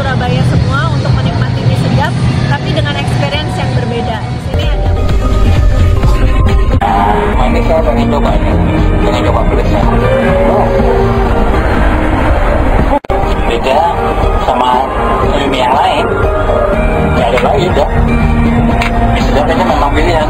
Surabaya semua untuk menikmati mie sedap, tapi dengan experience yang berbeda. Di sini ada ini saya pengen coba pedasnya. Beda sama mie yang lain. Gak ada lagi udah. Mie sedap ini memang pilihan.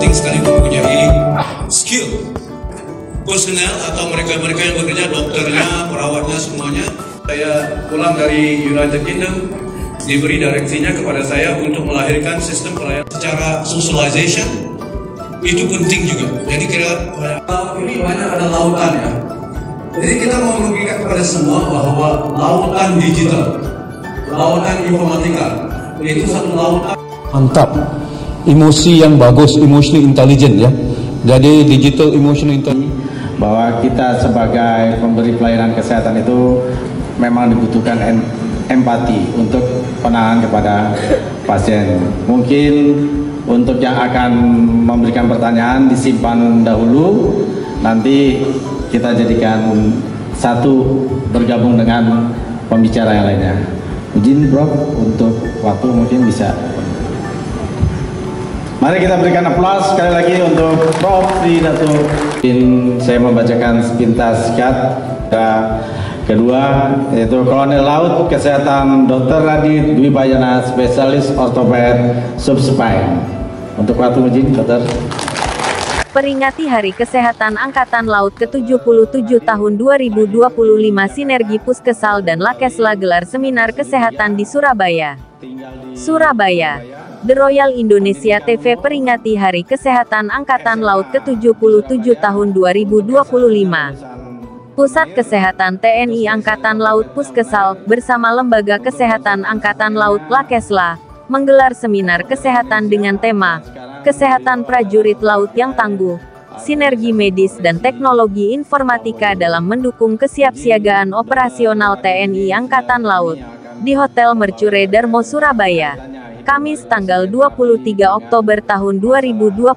Sekali mempunyai skill personel atau mereka-mereka yang bekerja, dokternya, perawatnya, semuanya. Saya pulang dari United Kingdom, diberi direksinya kepada saya untuk melahirkan sistem pelayanan secara socialization. Itu penting juga. Jadi kira ini banyak ada lautan ya. Jadi kita mau menunjukkan kepada semua bahwa lautan digital, lautan informatika, itu satu lautan. Mantap. Emosi yang bagus, emotional intelligence ya. Jadi digital emotional intelligence. Bahwa kita sebagai pemberi pelayanan kesehatan itu memang dibutuhkan empati untuk penanganan kepada pasien. Mungkin untuk yang akan memberikan pertanyaan disimpan dahulu, nanti kita jadikan satu bergabung dengan pembicara yang lainnya. Izin Prof untuk waktu mungkin bisa. Mari kita berikan aplaus sekali lagi untuk Prof. Dato. Saya membacakan sepintas singkat. Kedua yaitu Kolonel Laut Kesehatan Dr. Radit Dwi Bayana, spesialis ortoped subspine. Untuk waktu izin, Dokter. Peringati Hari Kesehatan Angkatan Laut ke-77 tahun 2025, Sinergi Puskesal dan Lakesla gelar seminar kesehatan di Surabaya. Surabaya. The Royal Indonesia TV peringati Hari Kesehatan Angkatan Laut ke-77 tahun 2025. Pusat Kesehatan TNI Angkatan Laut Puskesal, bersama Lembaga Kesehatan Angkatan Laut Lakesla, menggelar seminar kesehatan dengan tema, Kesehatan Prajurit Laut yang Tangguh, Sinergi Medis dan Teknologi Informatika dalam mendukung kesiapsiagaan operasional TNI Angkatan Laut, di Hotel Mercure Darmo Surabaya. Kamis tanggal 23 Oktober tahun 2025,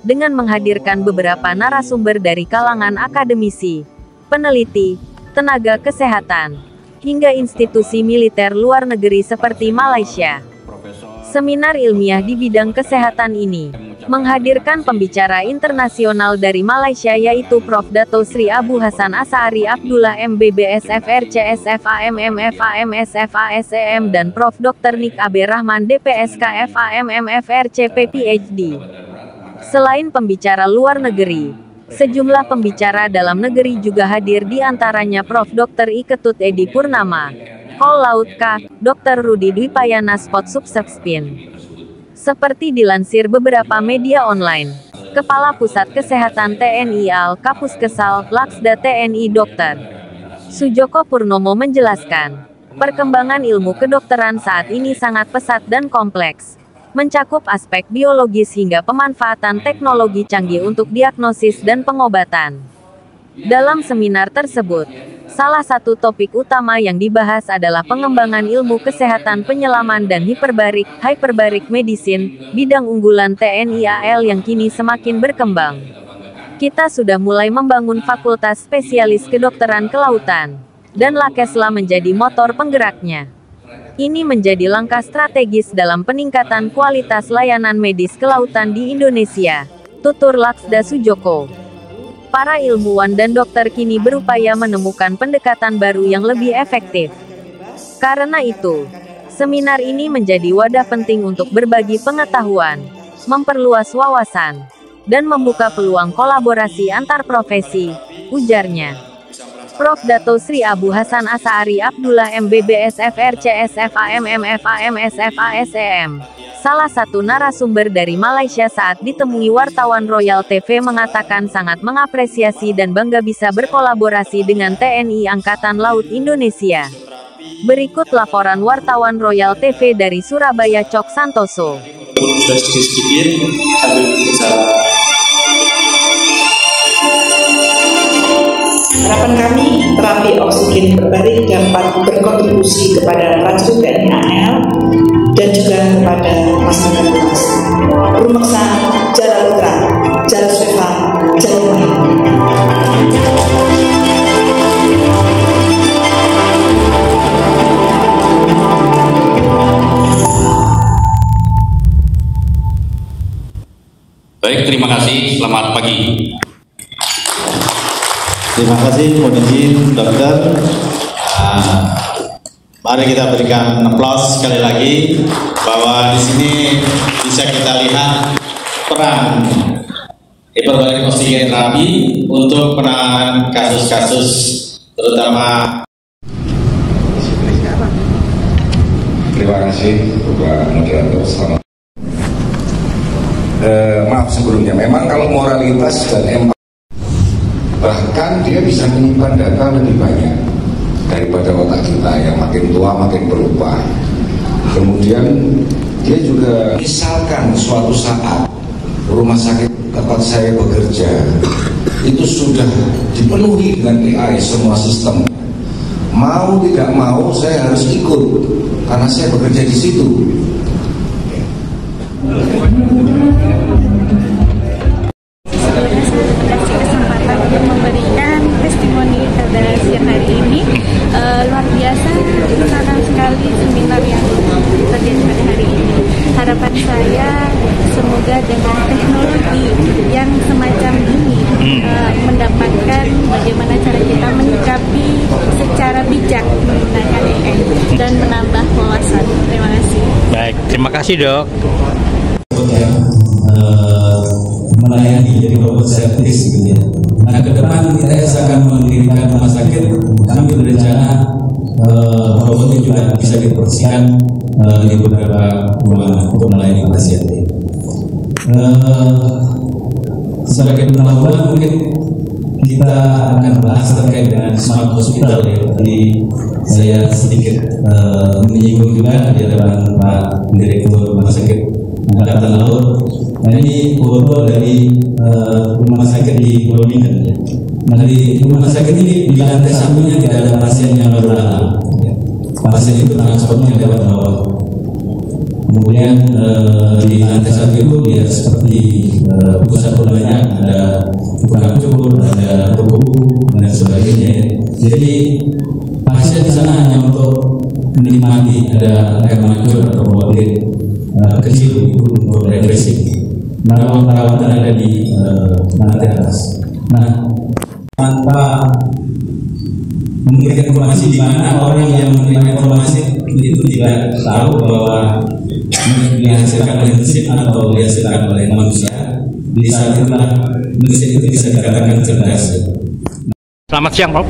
dengan menghadirkan beberapa narasumber dari kalangan akademisi, peneliti, tenaga kesehatan, hingga institusi militer luar negeri seperti Malaysia. Seminar ilmiah di bidang kesehatan ini menghadirkan pembicara internasional dari Malaysia yaitu Prof. Dato Sri Abu Hasan Asaari Abdullah MBBS FRC SFAMM FAM SFASEM dan Prof. Dr. Nik Abe Rahman DPSK FAMM FRC PhD. Selain pembicara luar negeri, sejumlah pembicara dalam negeri juga hadir, di antaranya Prof. Dr. I Ketut Edi Purnama, Kol Laut K, Dr. Rudi Dwipayana Spot Subsepspin. Seperti dilansir beberapa media online, Kepala Pusat Kesehatan TNI Al Kapuskesal, Laksda TNI Dr. Sujoko Purnomo menjelaskan, perkembangan ilmu kedokteran saat ini sangat pesat dan kompleks, mencakup aspek biologis hingga pemanfaatan teknologi canggih untuk diagnosis dan pengobatan. Dalam seminar tersebut, salah satu topik utama yang dibahas adalah pengembangan ilmu kesehatan penyelaman dan hyperbaric medicine, bidang unggulan TNI AL yang kini semakin berkembang. Kita sudah mulai membangun fakultas spesialis kedokteran kelautan, dan Lakesla menjadi motor penggeraknya. Ini menjadi langkah strategis dalam peningkatan kualitas layanan medis kelautan di Indonesia, tutur Laksda Sujoko. Para ilmuwan dan dokter kini berupaya menemukan pendekatan baru yang lebih efektif. Karena itu, seminar ini menjadi wadah penting untuk berbagi pengetahuan, memperluas wawasan, dan membuka peluang kolaborasi antar profesi, ujarnya. Prof. Dato Sri Abu Hasan Asaari Abdullah MBBS FRC SFAMM FAM SFASEM, salah satu narasumber dari Malaysia saat ditemui wartawan Royal TV, mengatakan sangat mengapresiasi dan bangga bisa berkolaborasi dengan TNI Angkatan Laut Indonesia. Berikut laporan wartawan Royal TV dari Surabaya Cok Santoso. Sudah sedikit sambil berbicara. Harapan kami, terapi oksigen hiperbarik dapat berkontribusi kepada prajurit TNI AL dan juga kepada masyarakat luas. Rumeksa, Jalan Putra, Jalan Swefa, Jalan Baik, terima kasih. Selamat pagi. Terima kasih, mohon izin dokter. Mari kita berikan aplaus sekali lagi bahwa di sini bisa kita lihat peran hiperbarik oksigen terapi untuk penanganan kasus-kasus terutama. Terima kasih Bapak Moderator. Selamat. Maaf sebelumnya, memang kalau moralitas dan empati, bahkan dia bisa menyimpan data lebih banyak daripada otak kita yang makin tua makin berubah. Kemudian dia juga misalkan suatu saat rumah sakit tempat saya bekerja itu sudah dipenuhi dengan AI semua sistem, mau tidak mau saya harus ikut karena saya bekerja di situ. Kesempatan untuk memberikan testimoni pada siang hari ini. Luar biasa, senang sekali seminar yang terjadi pada hari ini. Harapan saya semoga dengan teknologi yang semacam ini mendapatkan bagaimana cara kita menyikapi secara bijak menggunakan AI dan menambah wawasan. Terima kasih. Baik, terima kasih dok. Melayani jadi robot servis gitu ya. Nah ke depan kita akan mendirikan rumah sakit, kami berencana robotnya juga bisa diproduksikan di beberapa ruangan untuk melayani pasien. Sebagai pendahuluan mungkin kita akan bahas terkait dengan smart hospital ya. Tadi saya sedikit menyinggung juga di hadapan Pak Direktur Rumah Sakit Angkatan Laut. Nah ini foto dari rumah sakit di Pulau Bintan. Nah di rumah sakit ini di lantai satunya tidak ada pasien yang baru datang. Pasien itu transportnya lewat bawah. Kemudian di lantai satu itu dia seperti pusat perbelanjaan, ada tukang cukur, ada toko buku dan sebagainya. Jadi pasien di sana hanya untuk menikmati, ada air mancur atau mobil kecil itu untuk refreshing. Perawatan ada di lantai atas. Nah, tanpa memberikan informasi di mana orang yang menerima informasi itu tidak tahu bahwa dihasilkan oleh mesin atau dihasilkan oleh manusia. Di saat itulah mesin itu bisa dikatakan cerdas. Selamat siang, Prof.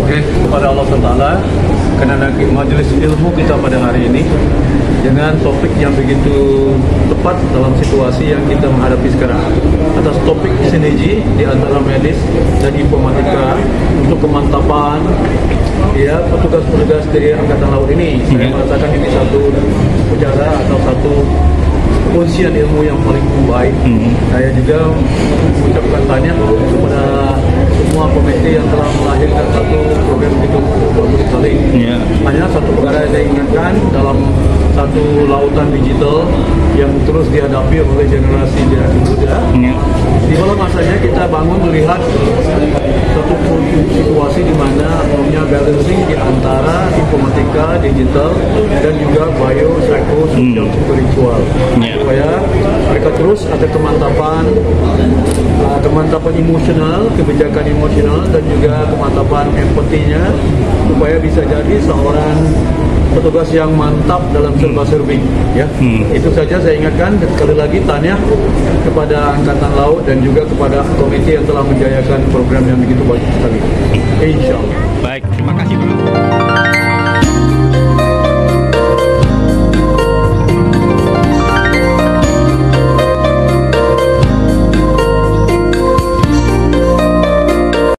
Oke, kepada Allah SWT, karena majelis ilmu kita pada hari ini dengan topik yang begitu tepat dalam situasi yang kita menghadapi sekarang, atas topik sinergi di antara medis dan informatika untuk kemantapan ya petugas-petugas dari Angkatan Laut ini. Saya merasakan ini satu sejarah atau satu kuncian ilmu yang paling baik. Saya juga mengucapkan tanya kepada semua komite yang telah melahirkan satu program begitu bagus sekali. Hanya satu perkara yang saya ingatkan dalam satu lautan digital yang terus dihadapi oleh generasi muda. Di mana masanya kita bangun melihat satu situasi di mana punya balancing di antara informatika, digital dan juga bio, psycho, social, spiritual. Supaya mereka terus ada kemantapan emosional, kebijakan emosional dan juga kemantapan empatinya supaya bisa jadi seorang petugas yang mantap dalam serba-serbi ya. Itu saja saya ingatkan, dan sekali lagi tanya kepada Angkatan Laut dan juga kepada komite yang telah menjayakan program yang begitu baik sekali. Insyaallah. Baik, terima kasih, Bro.